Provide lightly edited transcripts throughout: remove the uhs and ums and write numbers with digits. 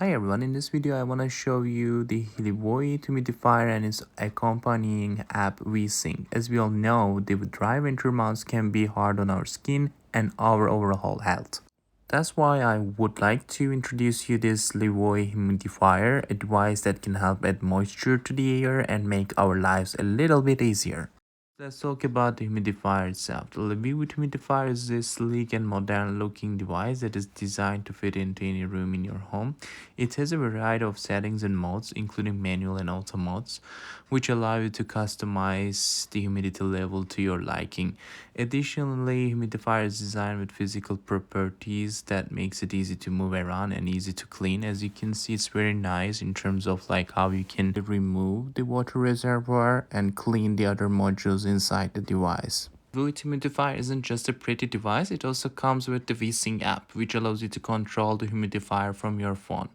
Hi everyone, in this video I want to show you the Levoit humidifier and its accompanying app VeSync. As we all know, the dry winter months can be hard on our skin and our overall health. That's why I would like to introduce you this Levoit humidifier, a device that can help add moisture to the air and make our lives a little bit easier. Let's talk about the humidifier itself. The Levoit humidifier is a sleek and modern looking device that is designed to fit into any room in your home. It has a variety of settings and modes, including manual and auto modes, which allow you to customize the humidity level to your liking. Additionally, humidifier is designed with physical properties that makes it easy to move around and easy to clean. As you can see, it's very nice in terms of like how you can remove the water reservoir and clean the other modules inside the device. Levoit humidifier isn't just a pretty device, it also comes with the VeSync app, which allows you to control the humidifier from your phone.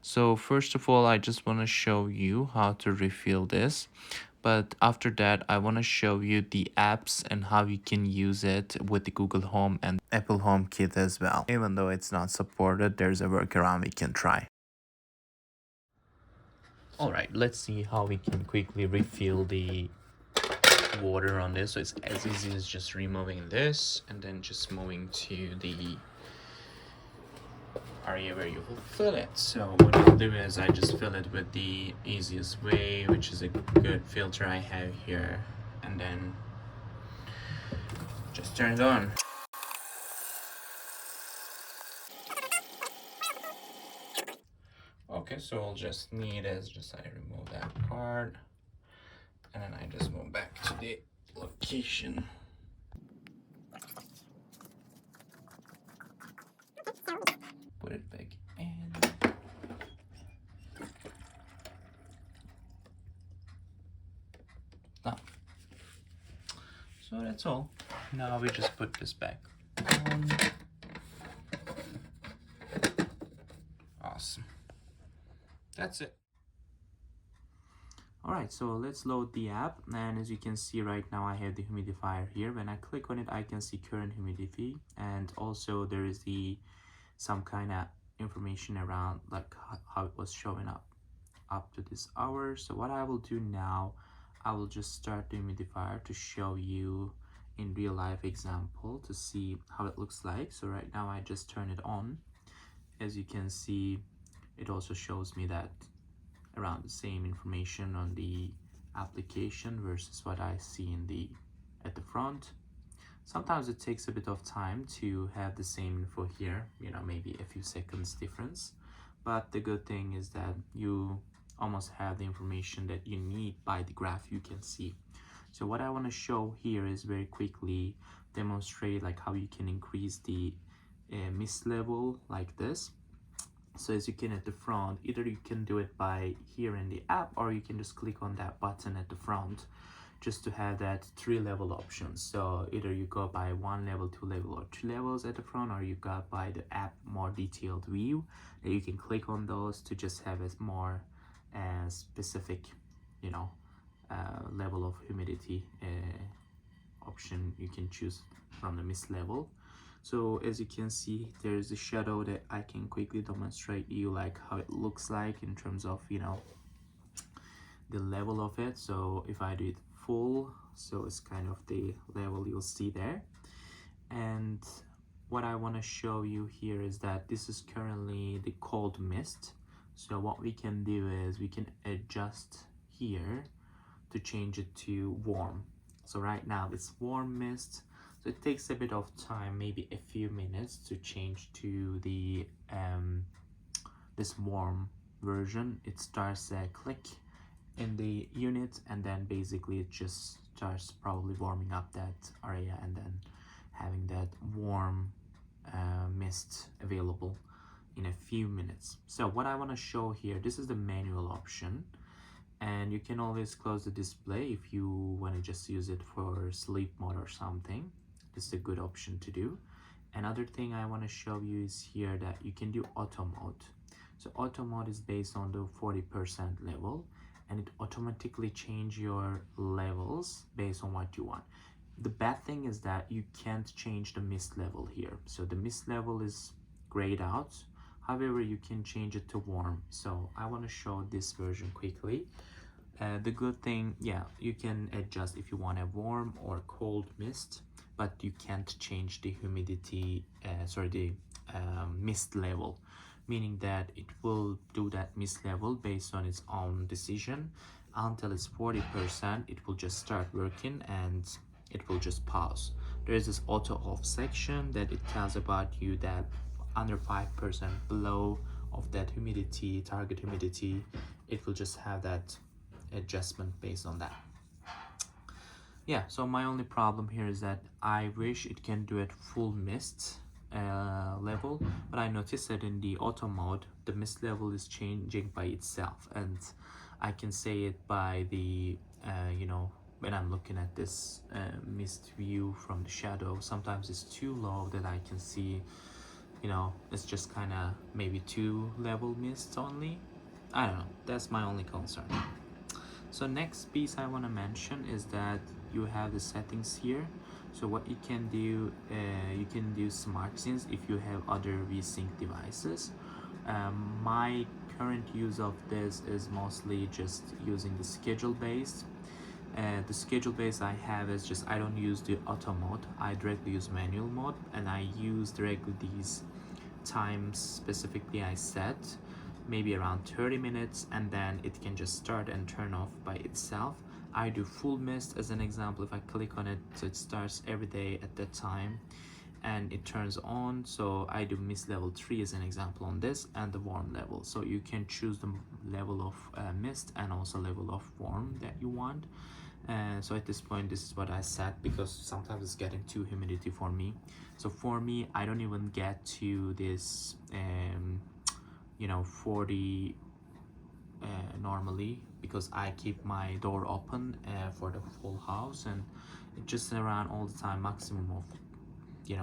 So first of all, I just want to show you how to refill this. But after that, I want to show you the apps and how you can use it with the Google Home and Apple HomeKit as well. Even though it's not supported, there's a workaround we can try. Alright, let's see how we can quickly refill the water on this. So it's as easy as just removing this and then just moving to the area where you will fill it. So what I'll do is I just fill it with the easiest way, which is a good filter I have here, and then just turn it on. Okay, so all just need is just I remove that part and then I just move back to the location. Put it back in. Now, so that's all. Now we just put this back on. Awesome. That's it. Alright, so let's load the app, and as you can see right now I have the humidifier here. When I click on it I can see current humidity, and also there is some kind of information around like how it was showing up to this hour. So what I will do now, I will just start the humidifier to show you in real life example to see how it looks like. So right now I just turn it on. As you can see, it also shows me that around the same information on the application versus what I see at the front. Sometimes it takes a bit of time to have the same info here, maybe a few seconds difference, but the good thing is that you almost have the information that you need by the graph you can see. So what I want to show here is very quickly demonstrate like how you can increase the mist level like this. So as you can at the front, either you can do it by here in the app, or you can just click on that button at the front just to have that 3-level option. So either you go by 1 level, 2 level, or 2 levels at the front, or you go by the app more detailed view, and you can click on those to just have a more specific level of humidity option you can choose from the mist level. So as you can see, there is a shadow that I can quickly demonstrate you like how it looks like in terms of the level of it. So if I do it full, so it's kind of the level you'll see there. And what I want to show you here is that this is currently the cold mist. So what we can do is we can adjust here to change it to warm. So right now it's warm mist, so it takes a bit of time, maybe a few minutes, to change to the this warm version. It starts a click in the unit, and then basically it just starts probably warming up that area and then having that warm mist available in a few minutes. So what I want to show here, this is the manual option, and you can always close the display if you want to just use it for sleep mode or something. This is a good option to do. Another thing I want to show you is here that you can do auto mode. So auto mode is based on the 40% level, and it automatically change your levels based on what you want. The bad thing is that you can't change the mist level here. So the mist level is grayed out However, you can change it to warm. So I want to show this version quickly. The good thing, yeah, you can adjust if you want a warm or cold mist, but you can't change the humidity, the mist level, meaning that it will do that mist level based on its own decision. Until it's 40%, it will just start working and it will just pause. There is this auto off section that it tells about you that under 5% below of that humidity, target humidity, it will just have that adjustment based on that. Yeah, so my only problem here is that I wish it can do it full mist level, but I noticed that in the auto mode the mist level is changing by itself, and I can say it by the when I'm looking at this mist view from the shadow, sometimes it's too low that I can see, it's just kind of maybe 2 level mist only. I don't know, that's my only concern. So next piece I want to mention is that you have the settings here. So what you can do, you can do smart scenes if you have other VeSync devices. My current use of this is mostly just using the schedule based. The schedule base I have is just, I don't use the auto mode, I directly use manual mode, and I use directly these times specifically I set, maybe around 30 minutes, and then it can just start and turn off by itself. I do full mist as an example. If I click on it, so it starts every day at that time and it turns on. So I do mist level 3 as an example on this, and the warm level. So you can choose the level of mist and also level of warm that you want. So at this point, this is what I set, because sometimes it's getting too humidity for me. So for me, I don't even get to this 40 normally, because I keep my door open for the full house, and it just around all the time, maximum of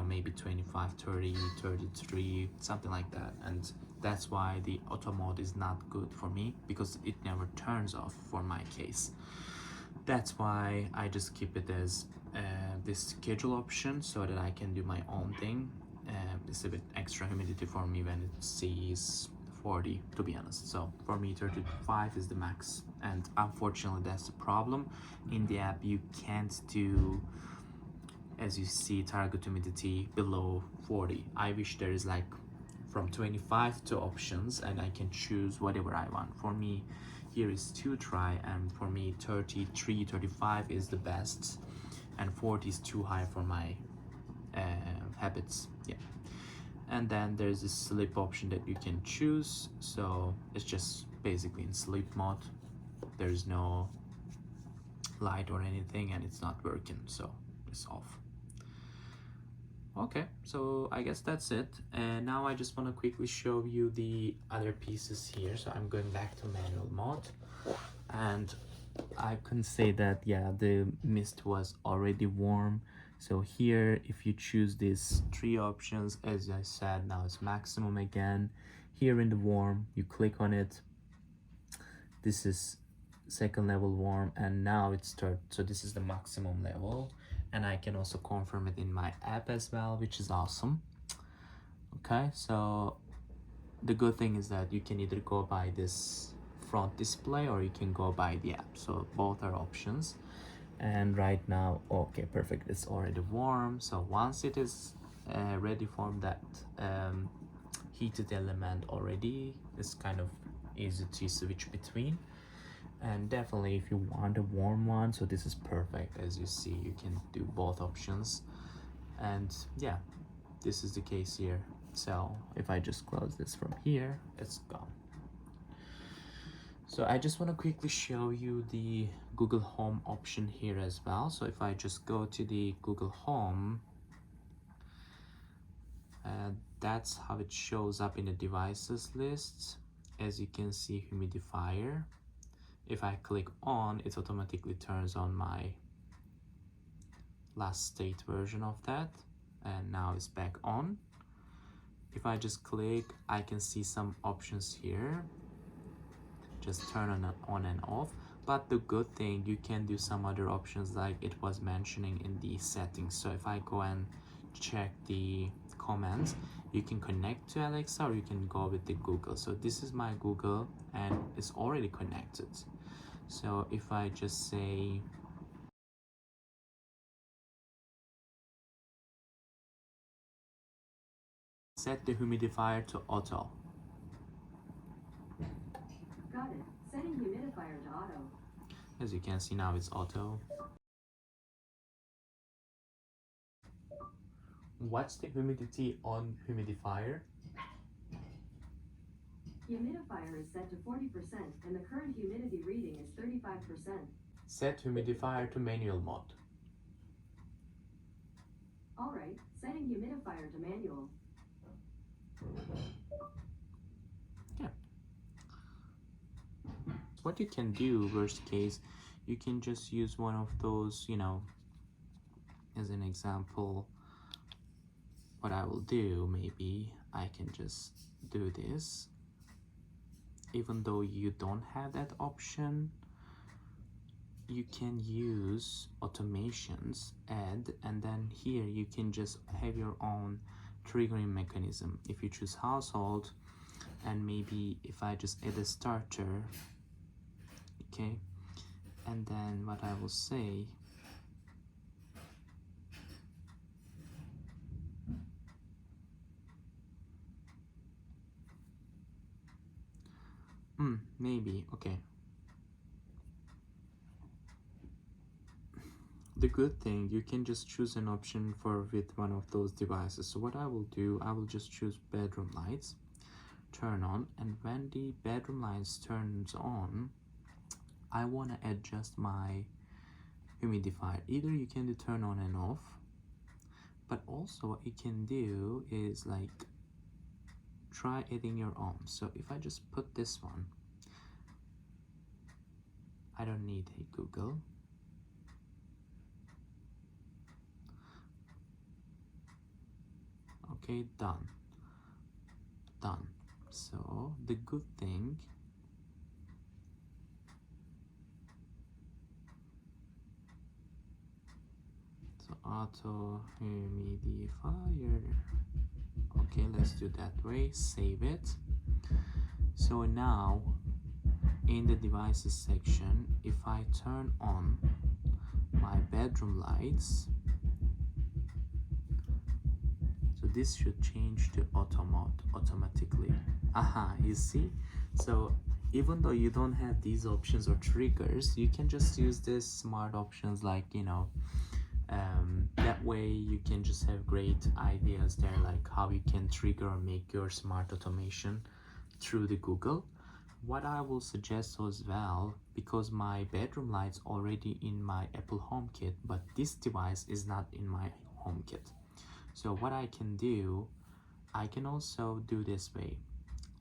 maybe 25, 30, 33, something like that. And that's why the auto mode is not good for me, because it never turns off for my case. That's why I just keep it as this schedule option, so that I can do my own thing. It's a bit extra humidity for me when it sees 40, to be honest. So for me 35 is the max, and unfortunately that's the problem. In the app you can't do, as you see, target humidity below 40. I wish there is like from 25 to options and I can choose whatever I want. For me here is too dry, and for me 33, 35 is the best, and 40 is too high for my habits. Yeah. And then there's this sleep option that you can choose. So it's just basically in sleep mode. There's no light or anything, and it's not working, so it's off. Okay, so I guess that's it. And now I just want to quickly show you the other pieces here. So I'm going back to manual mode, and I can say that, yeah, the mist was already warm. So here, if you choose these 3 options, as I said, now it's maximum again. Here in the warm, you click on it. This is second level warm, and now it's third. So this is the maximum level, and I can also confirm it in my app as well, which is awesome. Okay, so the good thing is that you can either go by this front display or you can go by the app. So both are options. And right now, okay, perfect, it's already warm. So once it is ready for that heated element already, it's kind of easy to switch between. And definitely if you want a warm one, so this is perfect. As you see, you can do both options, and yeah, this is the case here. So if I just close this from here, it's gone. So I just want to quickly show you the Google Home option here as well. So if I just go to the Google Home, that's how it shows up in the devices list. As you can see, humidifier. If I click on, it automatically turns on my last state version of that, and now it's back on. If I just click, I can see some options here, just turn on and off. But the good thing, you can do some other options like it was mentioning in the settings. So if I go and check the comments, You can connect to Alexa or you can go with the Google. So this is my Google and it's already connected. So if I just say set the humidifier to auto. Got it. Setting humidifier to auto. As you can see now it's auto. What's the humidity on humidifier? Humidifier is set to 40% and the current humidity reading is 35%. Set humidifier to manual mode. Alright, setting humidifier to manual. Yeah. What you can do, worst case, you can just use one of those, you know, as an example. What I will do, maybe I can just do this. Even though you don't have that option, you can use automations, add, and then here you can just have your own triggering mechanism. If you choose household, and maybe if I just add a starter, okay, and then what I will say, maybe, okay. The good thing, you can just choose an option for with one of those devices. So what I will do, I will just choose bedroom lights, turn on, and when the bedroom lights turns on, I want to adjust my humidifier. Either you can do turn on and off, but also what you can do is like try adding your own. So if I just put this one, I don't need a Google. Okay, done. So the good thing, so auto humidifier, okay, let's do that way, save it. So now in the devices section, if I turn on my bedroom lights, so this should change to auto mode automatically. Aha, you see? So even though you don't have these options or triggers, you can just use this smart options, like, you know, that way you can just have great ideas there, like how you can trigger or make your smart automation through the Google. What I will suggest as well, because my bedroom light's already in my Apple HomeKit, but this device is not in my HomeKit. So what I can do, I can also do this way.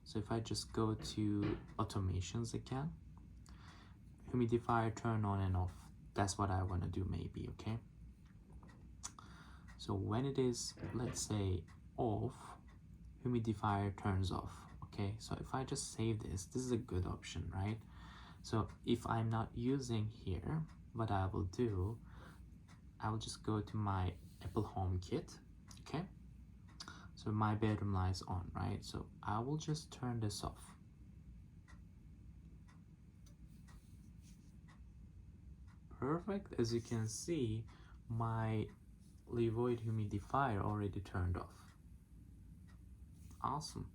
So if I just go to automations again, humidifier turn on and off, that's what I want to do maybe, okay? So when it is, let's say, off, humidifier turns off, okay? So if I just save this is a good option, right? So if I'm not using here, what I will do, I will just go to my Apple HomeKit, okay? So my bedroom lights on, right? So I will just turn this off. Perfect. As you can see, my Levoit humidifier already turned off. Awesome.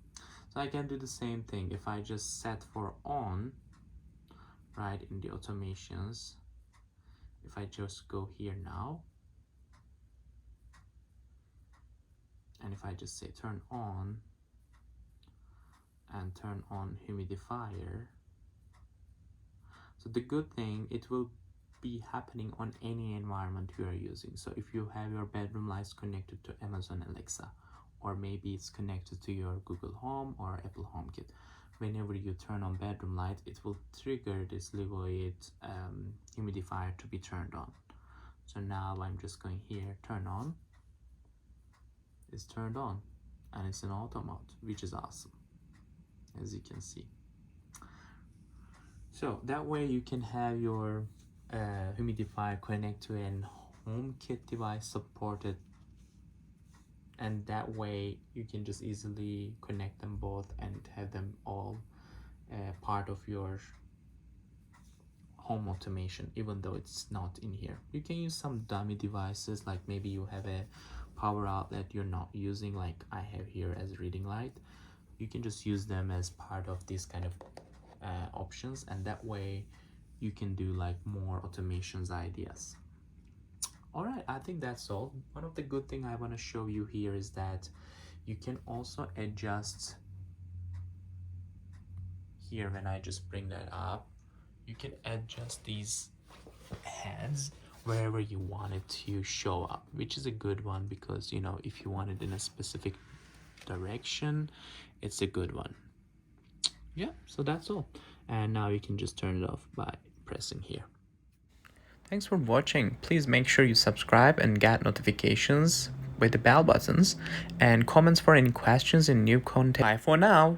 So I can do the same thing. If I just set for on, right, in the automations, if I just go here now, and if I just say turn on and turn on humidifier, so the good thing, it will be happening on any environment you are using. So if you have your bedroom lights connected to Amazon Alexa, or maybe it's connected to your Google Home or Apple HomeKit, whenever you turn on bedroom light, it will trigger this Levoit humidifier to be turned on. So now I'm just going here, turn on, it's turned on, and it's in auto mode, which is awesome, as you can see. So that way you can have your humidifier connect to an HomeKit device supported and that way you can just easily connect them both and have them all part of your home automation, even though it's not in here. You can use some dummy devices, like maybe you have a power outlet you're not using, like I have here as reading light. You can just use them as part of these kind of options, and that way you can do like more automations ideas. All right, I think that's all. One of the good thing I want to show you here is that you can also adjust here. When I just bring that up, you can adjust these heads wherever you want it to show up, which is a good one, because you know, if you want it in a specific direction, it's a good one. Yeah, so that's all. And now you can just turn it off by pressing here. Thanks for watching. Please make sure you subscribe and get notifications with the bell buttons, and comments for any questions and new content. Bye for now.